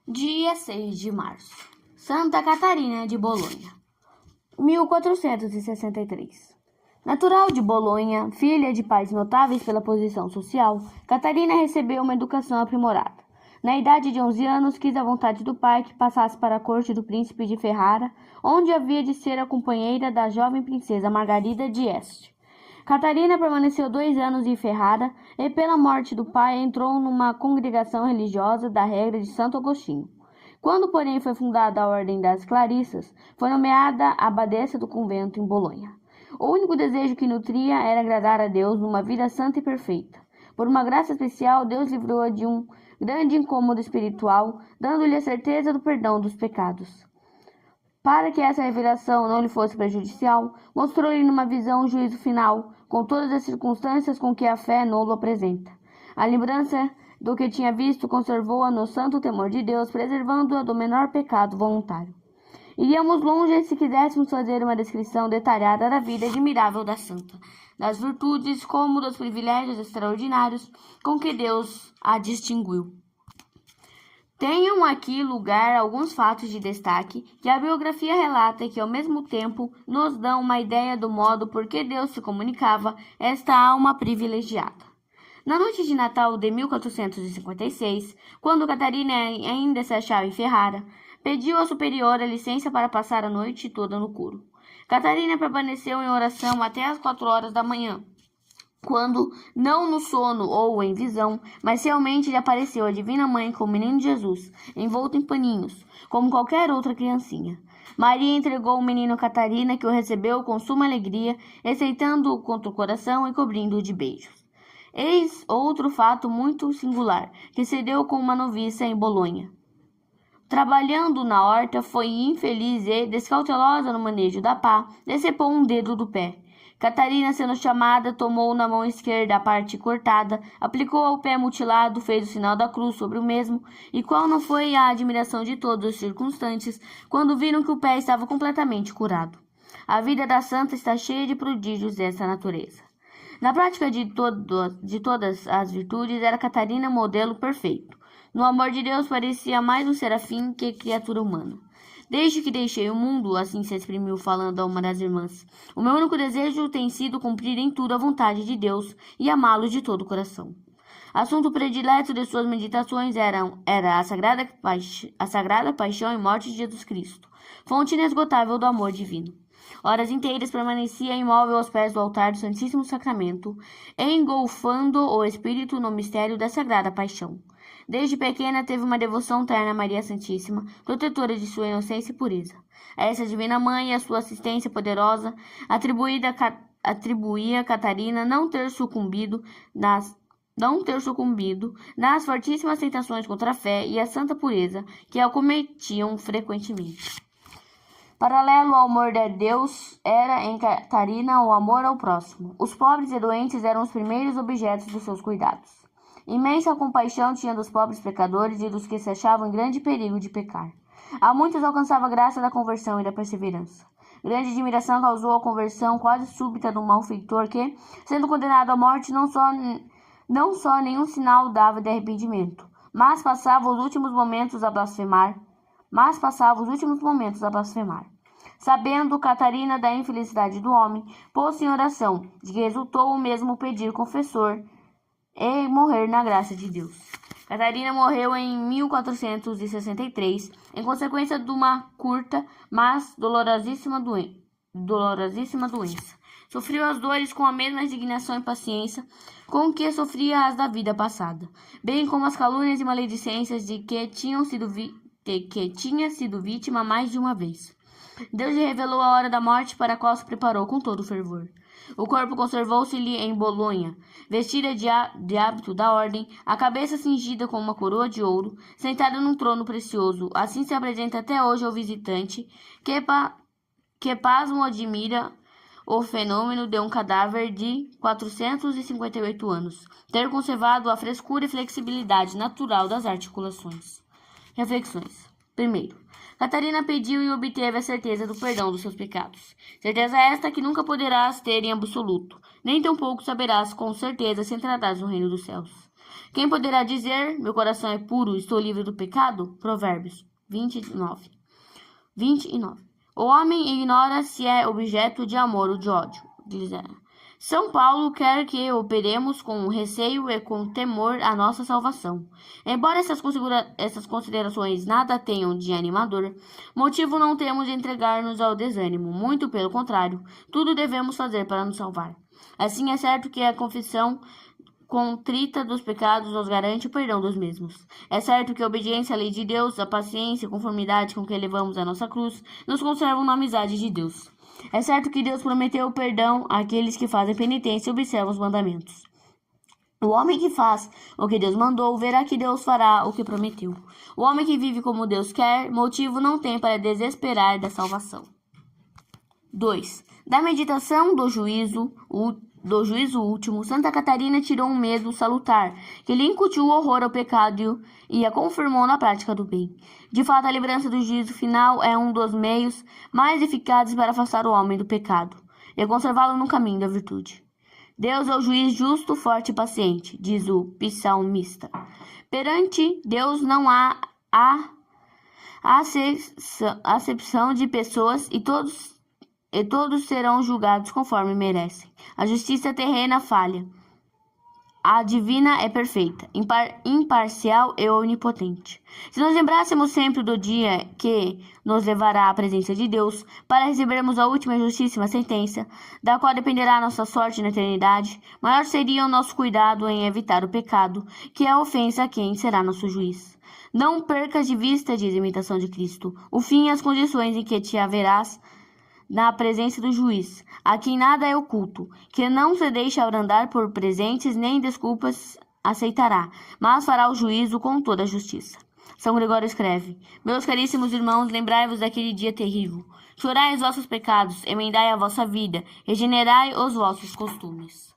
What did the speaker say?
Dia 6 de março. Santa Catarina de Bolonha, 1463. Natural de Bolonha, filha de pais notáveis pela posição social, Catarina recebeu uma educação aprimorada. Na idade de 11 anos, quis a vontade do pai que passasse para a corte do príncipe de Ferrara, onde havia de ser a companheira da jovem princesa Margarida de Este. Catarina permaneceu 2 anos em Ferrara e, pela morte do pai, entrou numa congregação religiosa da regra de Santo Agostinho. Quando, porém, foi fundada a Ordem das Clarissas, foi nomeada abadesa do convento em Bolonha. O único desejo que nutria era agradar a Deus numa vida santa e perfeita. Por uma graça especial, Deus livrou-a de um grande incômodo espiritual, dando-lhe a certeza do perdão dos pecados. Para que essa revelação não lhe fosse prejudicial, mostrou-lhe numa visão o juízo final, com todas as circunstâncias com que a fé nolo apresenta. A lembrança do que tinha visto conservou-a no santo temor de Deus, preservando-a do menor pecado voluntário. Iríamos longe se quiséssemos fazer uma descrição detalhada da vida admirável da santa, das virtudes como dos privilégios extraordinários com que Deus a distinguiu. Tenham aqui lugar alguns fatos de destaque que a biografia relata e que, ao mesmo tempo, nos dão uma ideia do modo por que Deus se comunicava esta alma privilegiada. Na noite de Natal de 1456, quando Catarina ainda se achava em Ferrara, pediu à superiora licença para passar a noite toda no coro. Catarina permaneceu em oração até às 4 horas da manhã, quando, não no sono ou em visão, mas realmente lhe apareceu a Divina Mãe com o menino Jesus, envolto em paninhos, como qualquer outra criancinha. Maria entregou o menino a Catarina, que o recebeu com suma alegria, aceitando-o contra o coração e cobrindo-o de beijos. Eis outro fato muito singular, que se deu com uma noviça em Bolonha. Trabalhando na horta, foi infeliz e, descautelosa no manejo da pá, decepou um dedo do pé. Catarina, sendo chamada, tomou na mão esquerda a parte cortada, aplicou ao pé mutilado, fez o sinal da cruz sobre o mesmo, e qual não foi a admiração de todos os circunstantes quando viram que o pé estava completamente curado. A vida da santa está cheia de prodígios dessa natureza. Na prática de todas as virtudes, era Catarina modelo perfeito. No amor de Deus, parecia mais um serafim que criatura humana. Desde que deixei o mundo, assim se exprimiu falando a uma das irmãs, o meu único desejo tem sido cumprir em tudo a vontade de Deus e amá-lo de todo o coração. Assunto predileto de suas meditações era a sagrada paixão e morte de Jesus Cristo, fonte inesgotável do amor divino. Horas inteiras permanecia imóvel aos pés do altar do Santíssimo Sacramento, engolfando o espírito no mistério da sagrada paixão. Desde pequena teve uma devoção terna a Maria Santíssima, protetora de sua inocência e pureza. A essa divina mãe e a sua assistência poderosa atribuía a Catarina não ter sucumbido nas fortíssimas tentações contra a fé e a santa pureza que a cometiam frequentemente. Paralelo ao amor de Deus, era em Catarina o amor ao próximo. Os pobres e doentes eram os primeiros objetos dos seus cuidados. Imensa compaixão tinha dos pobres pecadores e dos que se achavam em grande perigo de pecar. A muitos alcançava a graça da conversão e da perseverança. Grande admiração causou a conversão quase súbita de um malfeitor que, sendo condenado à morte, não só nenhum sinal dava de arrependimento, mas passava os últimos momentos a blasfemar. Sabendo Catarina da infelicidade do homem, pôs-se em oração, de que resultou o mesmo pedir confessor e morrer na graça de Deus. Catarina morreu em 1463, em consequência de uma curta, mas dolorosíssima doença. Sofreu as dores com a mesma resignação e paciência com que sofria as da vida passada, bem como as calúnias e maledicências de que tinha sido vítima mais de uma vez. Deus lhe revelou a hora da morte, para a qual se preparou com todo fervor. O corpo conservou-se-lhe em Bolonha, vestida de hábito da ordem, a cabeça cingida com uma coroa de ouro, sentada num trono precioso. Assim se apresenta até hoje ao visitante, que pasmo admira o fenômeno de um cadáver de 458 anos, ter conservado a frescura e flexibilidade natural das articulações. Reflexões. Primeiro, Catarina pediu e obteve a certeza do perdão dos seus pecados. Certeza esta que nunca poderás ter em absoluto, nem tampouco saberás com certeza se entrarás no reino dos céus. Quem poderá dizer, meu coração é puro, estou livre do pecado? Provérbios 29. O homem ignora se é objeto de amor ou de ódio. São Paulo quer que operemos com receio e com temor a nossa salvação. Embora essas considerações nada tenham de animador, motivo não temos de entregar-nos ao desânimo. Muito pelo contrário, tudo devemos fazer para nos salvar. Assim é certo que a confissão contrita dos pecados nos garante o perdão dos mesmos. É certo que a obediência à lei de Deus, a paciência e conformidade com que levamos a nossa cruz, nos conservam na amizade de Deus. É certo que Deus prometeu o perdão àqueles que fazem penitência e observam os mandamentos. O homem que faz o que Deus mandou, verá que Deus fará o que prometeu. O homem que vive como Deus quer, motivo não tem para desesperar da salvação. 2. Da meditação do juízo último, Santa Catarina tirou um medo salutar, que lhe incutiu horror ao pecado e a confirmou na prática do bem. De fato, a lembrança do juízo final é um dos meios mais eficazes para afastar o homem do pecado e conservá-lo no caminho da virtude. Deus é o juiz justo, forte e paciente, diz o psalmista. Perante Deus não há acepção de pessoas e todos serão julgados conforme merecem. A justiça terrena falha. A divina é perfeita, imparcial e onipotente. Se nos lembrássemos sempre do dia que nos levará à presença de Deus, para recebermos a última e justíssima sentença, da qual dependerá a nossa sorte na eternidade, maior seria o nosso cuidado em evitar o pecado, que é a ofensa a quem será nosso juiz. Não percas de vista, diz a imitação de Cristo, o fim e as condições em que te haverás na presença do juiz, a quem nada é oculto, que não se deixa abrandar por presentes nem desculpas aceitará, mas fará o juízo com toda a justiça. São Gregório escreve: Meus caríssimos irmãos, lembrai-vos daquele dia terrível. Chorai os vossos pecados, emendai a vossa vida, regenerai os vossos costumes.